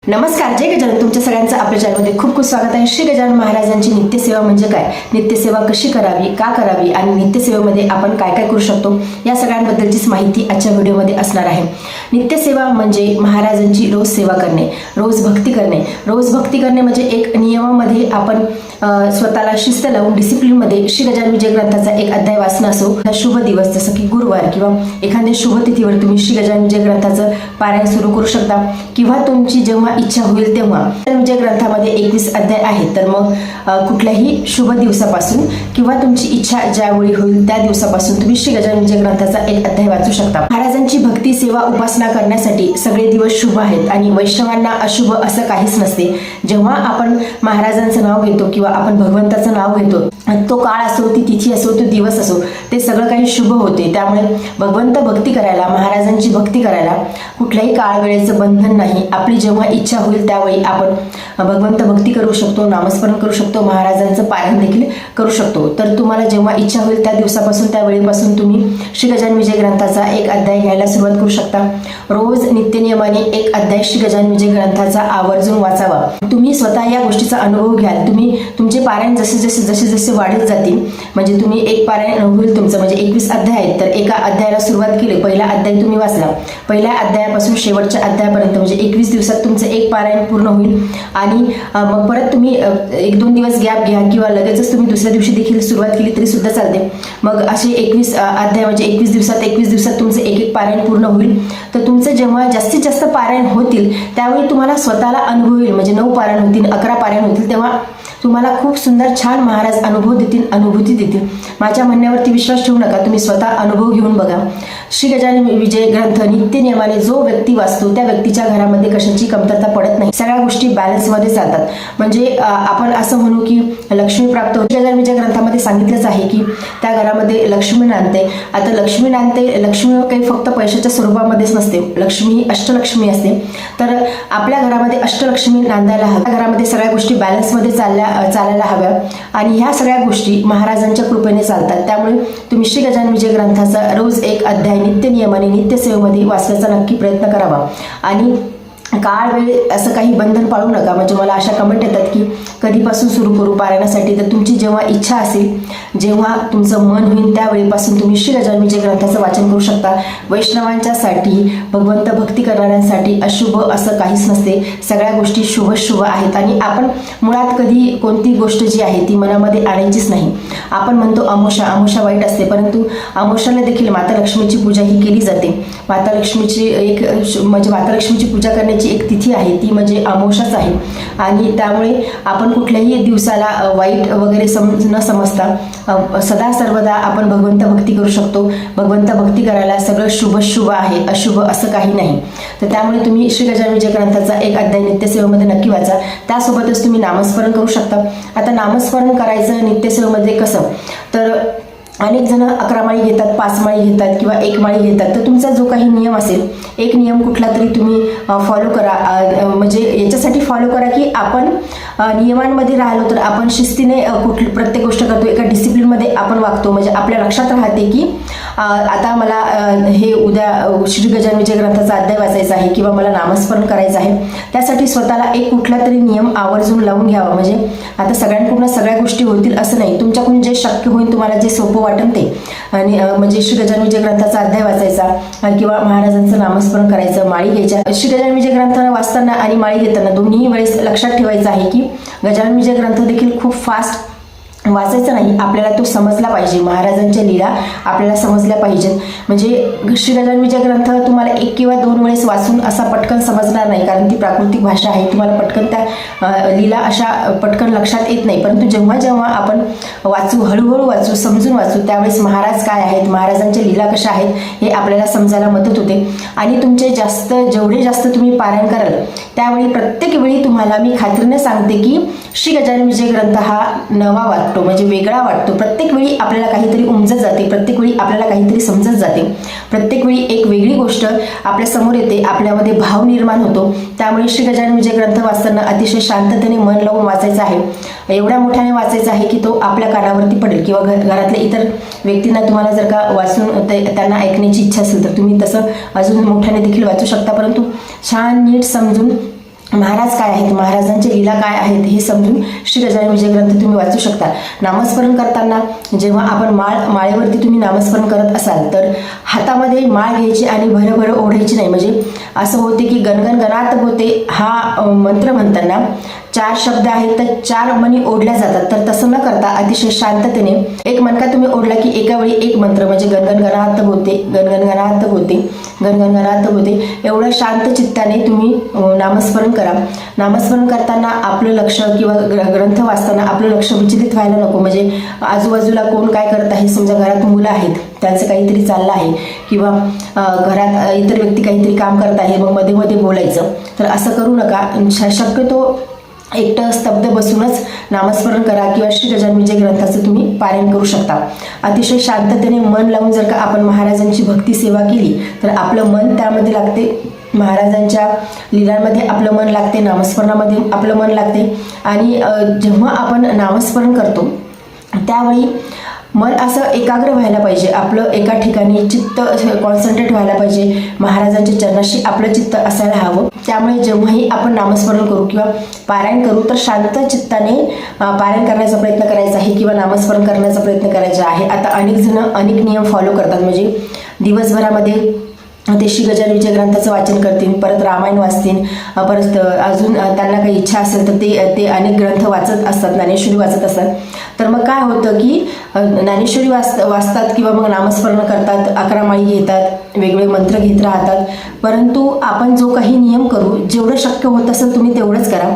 नमस्कार, जय गजानन. तुमच्या सगळ्यांचं आपल्या चॅनलमध्ये खूप खूप स्वागत आहे. श्री गजानन महाराजांची नित्यसेवा म्हणजे काय, नित्यसेवा कशी करावी, का करावी आणि नित्यसेवेमध्ये आपण काय काय करू शकतो या सगळ्यांबद्दलचीच माहिती आजच्या व्हिडिओमध्ये असणार आहे. नित्यसेवा म्हणजे महाराजांची रोज सेवा करणे, रोज भक्ती करणे. रोज भक्ती करणे म्हणजे एक नियमामध्ये आपण स्वतःला शिस्त लावून डिसिप्लिनमध्ये श्री गजानन विजय ग्रंथाचा एक अध्याय वाचणं असो, शुभ दिवस जसं की गुरुवार किंवा एखाद्या शुभ तिथीवर तुम्ही श्री गजानन विजय ग्रंथाचं पारायण सुरू करू शकता किंवा तुमची जेव्हा इच्छा होईल तेव्हा. विजय ग्रंथामध्ये 21 अध्याय आहेत, तर मग कुठल्याही शुभ दिवसापासून किंवा तुमची इच्छा ज्यावेळी होईल त्या दिवसापासून तुम्ही श्री गजानन विजय ग्रंथाचा एक अध्याय वाचू शकता. महाराजांची भक्ती सेवा उपासना करण्यासाठी सगळे दिवस शुभ आहेत आणि वैष्णवांना अशुभ असं काहीच नसते. जेव्हा आपण महाराजांचं नाव घेतो किंवा आपण भगवंताचं नाव घेतो, तो काळ असो, ती तिथी असो, तो दिवस असो, ते सगळं काही शुभ होते. त्यामुळे भगवंत भक्ती करायला, महाराजांची भक्ती करायला कुठल्याही काळ वेळेचं बंधन नाही. आपली जेव्हा इच्छा होईल त्यावेळी आपण भगवंत भक्ती करू शकतो, नामस्मरण करू शकतो, महाराजांचं पारायण देखील करू शकतो. तर तुम्हाला जेव्हा इच्छा होईल त्या दिवसापासून, त्या वेळेपासून तुम्ही श्री गजानन विजय ग्रंथाचा एक अध्याय घ्यायला सुरुवात करू शकता. रोज नित्यनियमाने एक अध्याय श्री गजानन विजय ग्रंथाचा आवर्जून वाचावा. तुम्ही स्वतः या गोष्टीचा अनुभव घ्याल. तुम्ही तुमचे पारायण जसे वाढत जातील, म्हणजे तुम्ही एक पारायण होईल तुमचं, म्हणजे 21 अध्याय आहेत, तर एका अध्यायाला सुरुवात केली, पहिला अध्याय तुम्ही वाचला, पहिल्या अध्यायापासून शेवटच्या अध्यायापर्यंत म्हणजे 21 दिवसात तुमचं एक पारायण पूर्ण होईल. आणि मग परत तुम्ही 1-2 दिवस गॅप घ्या किंवा लगेचच तुम्ही दुसऱ्या दिवशी देखील सुरुवात केली तरी सुद्धा चालते. मग असे 21 अध्याय म्हणजे 21 दिवसात तुमचं एक पारायण पूर्ण होईल. तर तुमचं जेव्हा जास्तीत जास्त पारायण होतील त्यावेळी तुम्हाला स्वतःला अनुभव येईल, म्हणजे 9 पारायण होतील, 11 पारायण होतील, तेव्हा तुम्हाला खूप सुंदर छान महाराज अनुभव देतील, अनुभूती देतील. माझ्या म्हणण्यावरती विश्वास ठेवू नका, तुम्ही स्वतः अनुभव घेऊन बघा. श्री गजानन विजय ग्रंथ नित्य नियमाने जो व्यक्ती वाचतो त्या व्यक्तीच्या घरामध्ये कशाची कमतरता पडत नाही. सगळ्या गोष्टी बॅलन्समध्ये चालतात. म्हणजे आपण असं म्हणू की लक्ष्मी प्राप्त होते. गजानन विजय ग्रंथामध्ये सांगितलंच आहे की त्या घरामध्ये लक्ष्मी नांदते. आता लक्ष्मी नांदते, लक्ष्मी काही फक्त पैशाच्या स्वरूपामध्येच नसते, लक्ष्मी ही अष्टलक्ष्मी असते. तर आपल्या घरामध्ये अष्टलक्ष्मी नांदायला हव्या, घरामध्ये सगळ्या गोष्टी बॅलन्समध्ये चालायला हव्या आणि ह्या सगळ्या गोष्टी महाराजांच्या कृपेने चालतात. त्यामुळे तुम्ही श्री गजानन विजय ग्रंथाचा रोज एक अध्याय नित्य नियमाने नित्यसेवेमध्ये वाचण्याचा नक्की प्रयत्न करावा. आणि काळ वेळ असं काही बंधन पाळू नका. म्हणजे मला अशा कमेंट येतात की कधीपासून सुरू करू पारायणासाठी, तर तुमची जेव्हा इच्छा असेल, जेव्हा तुमचं मन होईल त्यावेळेपासून तुम्ही श्री गजानन विजय ग्रंथाचं वाचन करू शकता. वैष्णवांच्यासाठी, भगवंत भक्ती करणाऱ्यांसाठी अशुभ असं काहीच नसते. सगळ्या गोष्टी शुभ आहेत आणि आपण मुळात कधी कोणती गोष्ट जी आहे ती मनामध्ये आणायचीच नाही. आपण म्हणतो अमावस्या वाईट असते, परंतु अमावस्याला देखील माता लक्ष्मीची पूजा ही केली जाते. माता लक्ष्मीची म्हणजे माता लक्ष्मीची पूजा करण्याची एक तिथी आहे, ती म्हणजे अमावस्याच आहे. आणि त्यामुळे आपण कुठल्याही दिवसाला वाईट वगैरे न समजता सदा सर्वदा आपण भगवंत भक्ती करू शकतो. भगवंत भक्ती करायला सगळं शुभ आहे, अशुभ असं काही नाही. तर त्यामुळे तुम्ही श्री गजानन विजय ग्रंथाचा एक अध्याय नित्यसेवेमध्ये नक्की वाचा. त्यासोबतच तुम्ही नामस्मरण करू शकता. आता नामस्मरण करायचं नित्यसेवेमध्ये कसं, तर अनेक जण 11 माळी घेतात, 5 माळी घेतात किंवा 1 माळी घेतात. तर तुमचा जो काही नियम असेल, एक नियम कुठला तरी तुम्ही फॉलो करा. म्हणजे याच्यासाठी फॉलो करा की आपण नियमांमध्ये राहिलो तर आपण शिस्तीने प्रत्येक गोष्ट करतो, एका डिसिप्लिनमध्ये आपण वागतो. म्हणजे आपल्या लक्षात राहते की आता मला हे उद्या श्री गजानन विजय ग्रंथाचा अध्याय वाचायचा आहे किंवा मला नामस्मरण करायचं आहे. त्यासाठी स्वतःला एक कुठला तरी नियम आवर्जून लावून घ्यावा. म्हणजे आता सगळ्यांकडून सगळ्या गोष्टी होतील असं नाही, तुमच्याकडून जे शक्य होईल, तुम्हाला जे सोपं वाटेल ते. आणि म्हणजे श्री गजानन विजय ग्रंथाचा अध्याय वाचायचा किंवा महाराजांचं नामस्मरण करायचं, माळी घ्यायच्या. श्री गजानन विजय ग्रंथ वाचताना आणि माळी घेताना दोन्ही वेळेस लक्षात ठेवायचं आहे की गजानन विजय ग्रंथ देखील खूप फास्ट वाचायचं नाही, आपल्याला तो समजला पाहिजे. महाराजांच्या लीला आपल्याला समजल्या पाहिजेत. म्हणजे श्री गजानन विजय ग्रंथ तुम्हाला 1 किंवा 2 वेळेस वाचून असा पटकन समजणार नाही, कारण ती प्राकृतिक भाषा आहे. तुम्हाला पटकन त्या लीला अशा पटकन लक्षात येत नाही. परंतु जेव्हा आपण वाचू, हळूहळू वाचू, समजून वाचू, त्यावेळेस महाराज काय आहेत, महाराजांच्या लीला कशा आहेत हे आपल्याला समजायला मदत होते. आणि तुमचे जेवढे जास्त तुम्ही पारायण कराल त्यावेळी प्रत्येक वेळी तुम्हाला मी खात्रीने सांगते की श्री गजानन विजय ग्रंथ हा नवा वाटतो, म्हणजे वेगळा वाटतो. प्रत्येक वेळी आपल्याला काहीतरी उमजत जाते, प्रत्येक वेळी आपल्याला काहीतरी समजत जाते, प्रत्येक वेळी एक वेगळी गोष्ट आपल्या समोर येते, आपल्यामध्ये भाव निर्माण होतो. त्यामुळे श्री गजानन विजय ग्रंथ वाचताना अतिशय शांततेने मन लावून वाचायचं आहे. एवढ्या मोठ्याने वाचायचं आहे की तो आपल्या कानावरती पडेल किंवा घरातल्या इतर व्यक्तींना तुम्हाला जर का वाचून त्यांना ऐकण्याची इच्छा असेल तर तुम्ही तसं अजून मोठ्याने देखील वाचू शकता. परंतु छान नीट समजून महाराज काय आहेत, महाराजांच्या लीला काय आहेत हे समजून श्री गजानन विजय ग्रंथ तुम्ही वाचू शकता. नामस्मरण करताना जेव्हा आपण माळेवरती तुम्ही नामस्मरण करत असाल तर हातामध्ये माळ घ्यायची आणि भरभर ओढायची नाही. म्हणजे असं होते की गणगण गणात होते हा मंत्र म्हणताना 4 शब्द आहेत तर 4 मणी ओढल्या जातात. तर तसं न करता अतिशय शांततेने एक मणका तुम्ही ओढला की एका वेळी एक मंत्र म्हणजे गणगण गणात होते, गणगण गणात होते, गणगण गणात होते एवढं शांत चित्ताने तुम्ही नामस्मरण करा. नामस्मरण करताना आपलं लक्ष किंवा ग्रंथ वाचताना आपलं लक्ष विचलित व्हायला नको. म्हणजे आजूबाजूला कोण काय करत आहे, समजा घरात मुलं आहेत त्यांचं काहीतरी चाललं आहे किंवा घरात इतर व्यक्ती काहीतरी काम करत आहे मग मध्ये मध्ये बोलायचं, तर असं करू नका. शक्यतो एकटं स्तब्ध बसूनच नामस्मरण करा किंवा श्री गजानन विजय ग्रंथाचं तुम्ही पारायण करू शकता. अतिशय शांततेने मन लावून जर का आपण महाराजांची भक्ती सेवा केली तर आपलं मन त्यामध्ये लागते, महाराजांच्या लीलांमध्ये आपलं मन लागते, नामस्मरणामध्ये आपलं मन लागते. आणि जेव्हा आपण नामस्मरण करतो त्यावेळी मन असं एकाग्र व्हायला पाहिजे, आपलं एका ठिकाणी चित्त कॉन्सन्ट्रेट व्हायला पाहिजे, महाराजांच्या चरणाशी आपलं चित्त असायला हवं. त्यामुळे जेव्हाही आपण नामस्मरण करू किंवा पारायण करू तर शांत चित्ताने पारायण करण्याचा प्रयत्न करायचा आहे किंवा नामस्मरण करण्याचा प्रयत्न करायचा आहे. आता अनेक जण अनेक नियम फॉलो करतात. म्हणजे दिवसभरामध्ये ते श्री गजानन विजय ग्रंथाचं वाचन करतील, परत रामायण वाचतील, परत अजून त्यांना काही इच्छा असेल तर ते अनेक ग्रंथ वाचत असतात, ज्ञानेश्वरी वाचत असतात. तर मग काय होतं की ज्ञानेश्वरी वाचतात किंवा मग नामस्मरण करतात, 11 माळी घेतात, वेगवेगळे मंत्र घेत राहतात. परंतु आपण जो काही नियम करू जेवढं शक्य होत असेल तुम्ही तेवढंच करा.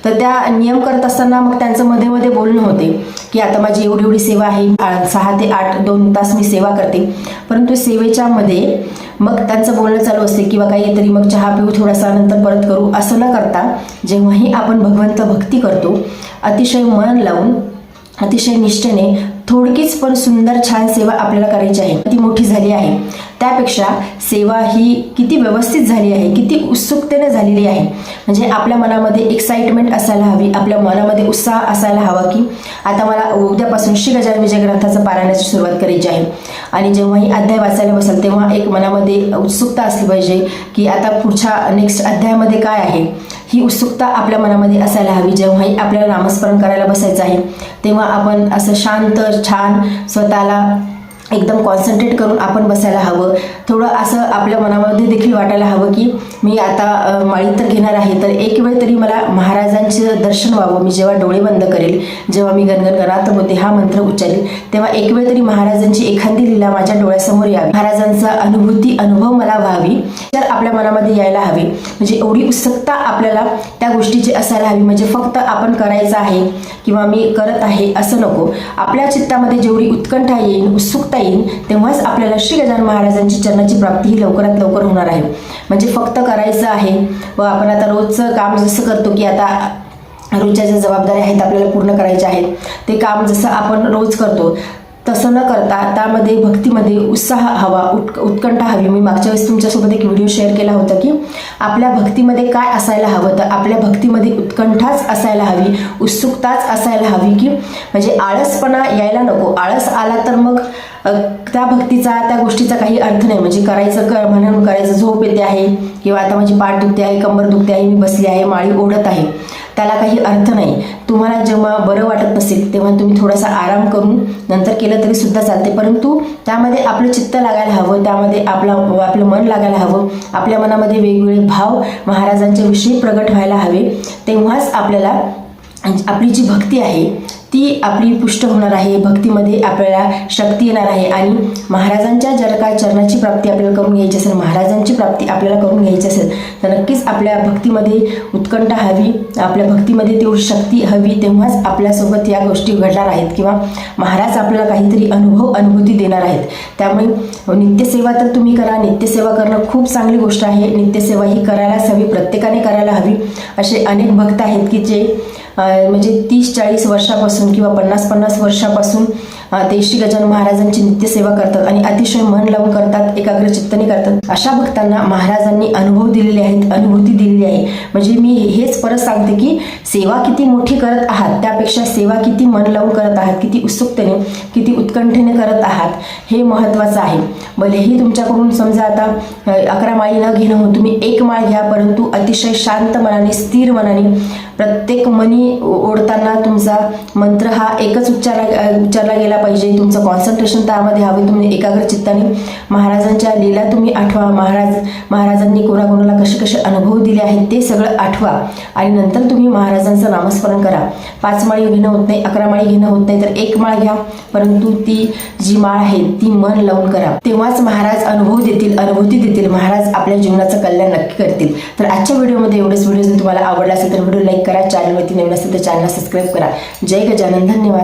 तर त्या नियम करत असताना मग त्यांचं मध्ये मध्ये बोलणं होते की आता माझी एवढी सेवा आहे, 6 ते 8 2 तास मी सेवा करते. परंतु सेवेच्या मध्ये मग त्यांचं बोलणं चालू असते किंवा काहीतरी मग चहा पिऊ थोडासा नंतर परत करू असं न करता जेव्हाही आपण भगवंत भक्ती करतो अतिशय मन लावून अतिशय निष्ठेने थोडकीच पण सुंदर छान सेवा आपल्याला करायची आहे. ती मोठी झाली आहे त्यापेक्षा सेवा ही किती व्यवस्थित झाली आहे, किती उत्सुकतेने झालेली आहे. म्हणजे आपल्या मनामध्ये एक्साइटमेंट असायला हवी, आपल्या मनामध्ये उत्साह असायला हवा की आता मला उद्यापासून श्री गजानन विजय ग्रंथाचं पारायणाची सुरुवात करायची आहे. आणि जेव्हाही अध्याय वाचायला बसाल तेव्हा एक मनामध्ये उत्सुकता असली पाहिजे की आता पुढच्या नेक्स्ट अध्यायामध्ये काय आहे, ही उत्सुकता आपल्या मनामध्ये असायला हवी. जेव्हाही आपल्याला नामस्मरण करायला बसायचं आहे तेव्हा आपण असं शांत छान स्वतःला एकदम कॉन्सन्ट्रेट करून आपण बसायला हवं. थोडं असं आपल्या मनामध्ये देखील वाटायला हवं की मी आता माळी तर घेणार आहे तर एक वेळ तरी मला महाराजांचं दर्शन व्हावं. मी जेव्हा डोळे बंद करेल, जेव्हा मी गणगण गणात होते हा मंत्र उच्चारेल तेव्हा एक वेळ तरी महाराजांची एखादी लीला माझ्या डोळ्यासमोर यावी, महाराजांचा अनुभव मला व्हावी तर आपल्या मनामध्ये यायला हवी. म्हणजे एवढी उत्सुकता आपल्याला त्या गोष्टीची असायला हवी. म्हणजे फक्त आपण करायचं आहे किंवा मी करत आहे असं नको. आपल्या चित्तामध्ये जेवढी उत्कंठा येईल, उत्सुकता येईल तेव्हाच आपल्याला श्री गजानन महाराजांची चरणाची प्राप्ती ही लवकरात लवकर होणार आहे. म्हणजे फक्त करायचं आहे व आपण आता रोजचं काम जसं करतो की आता रोजच्या ज्या जबाबदाऱ्या आहेत आपल्याला पूर्ण करायच्या आहेत ते काम जसं आपण रोज करतो तसं न करता त्यामध्ये भक्तीमध्ये उत्साह हवा, उत्कंठा हवी. मी मागच्या वेळेस तुमच्यासोबत एक व्हिडिओ शेअर केला होता की आपल्या भक्तीमध्ये काय असायला हवं, तर आपल्या भक्तीमध्ये उत्कंठाच असायला हवी, उत्सुकताच असायला हवी. की म्हणजे आळसपणा यायला नको. आळस आला तर मग त्या भक्तीचा त्या गोष्टीचा काही अर्थ नाही. म्हणजे करायचं म्हणून करायचं, झोप येते आहे किंवा आता माझी पाठ दुखते आहे, कंबर दुखते आहे, मी बसली आहे, माळी ओढत आहे, त्याला काही अर्थ नाही. तुम्हाला जेव्हा बरं वाटत नसेल तेव्हा तुम्ही थोडासा आराम करून नंतर केलं तरी सुद्धा चालते. परंतु त्यामध्ये आपलं चित्त लागायला हवं, त्यामध्ये आपलं मन लागायला हवं, आपल्या मनामध्ये वेगवेगळे भाव महाराजांच्या विषयी प्रगट व्हायला हवे. तेव्हाच आपल्याला आपली जी भक्ती आहे ती आपली पुष्ट होणार आहे. भक्तीमध्ये आपल्याला शक्ती येणार आहे आणि महाराजांच्या जर काय चरणाची प्राप्ती आपल्याला करून घ्यायची असेल, महाराजांची प्राप्ती आपल्याला करून घ्यायची असेल तर नक्कीच आपल्या भक्तीमध्ये उत्कंठा हवी, आपल्या भक्तीमध्ये तेवढी शक्ती हवी. तेव्हाच आपल्यासोबत या गोष्टी घडणार आहेत किंवा महाराज आपल्याला काहीतरी अनुभूती देणार आहेत. त्यामुळे नित्यसेवा तर तुम्ही करा. नित्यसेवा करणं खूप चांगली गोष्ट आहे. नित्यसेवा ही करायलाच हवी, प्रत्येकाने करायला हवी. असे अनेक भक्त आहेत की जे म्हणजे 30-40 वर्षापासून किंवा 50-50 वर्षापासून ते श्री गजानन महाराजांची नित्यसेवा करतात आणि अतिशय मन लावून करतात, एकाग्र चित्ताने करतात. अशा भक्तांना महाराजांनी अनुभव दिलेले आहेत, अनुभूती दिलेली आहे. म्हणजे मी हेच परत सांगते की सेवा किती मोठी करत आहात त्यापेक्षा सेवा किती मन लावून करत आहात, किती उत्सुकतेने, किती उत्कंठेने करत आहात हे महत्त्वाचं आहे. भलेही तुमच्याकडून समजा आता 11 माळी न घेणं हो, तुम्ही 1 माळ घ्या, परंतु अतिशय शांत मनाने, स्थिर मनाने प्रत्येक मनी ओढताना तुमचा मंत्र हा एकच उच्चारला गेला पाहिजे. तुमचं कॉन्सन्ट्रेशन त्यामध्ये हवे. तुम्ही एकाग्र चित्ताने महाराजांच्या लीला तुम्ही आठवा. महाराजांनी कोणाकोणाला कसे कसे अनुभव दिले आहेत ते सगळं आठवा आणि नंतर तुम्ही महाराजांचं नामस्मरण करा. 5 माळी घेणं होत नाही, 11 माळी घेणं होत नाही तर 1 माळ घ्या, परंतु ती जी माळ आहे ती मन लावून करा. तेव्हाच महाराज अनुभव देतील, अनुभूती देतील. महाराज आपल्या जीवनाचं कल्याण नक्की करतील. तर आजच्या व्हिडिओमध्ये एवढेच. व्हिडिओ जर तुम्हाला आवडला असेल तर व्हिडिओ लाईक करा. चॅनलवरती नवीन असेल तर चॅनलला सबस्क्राईब करा. जय गजानन. धन्यवाद.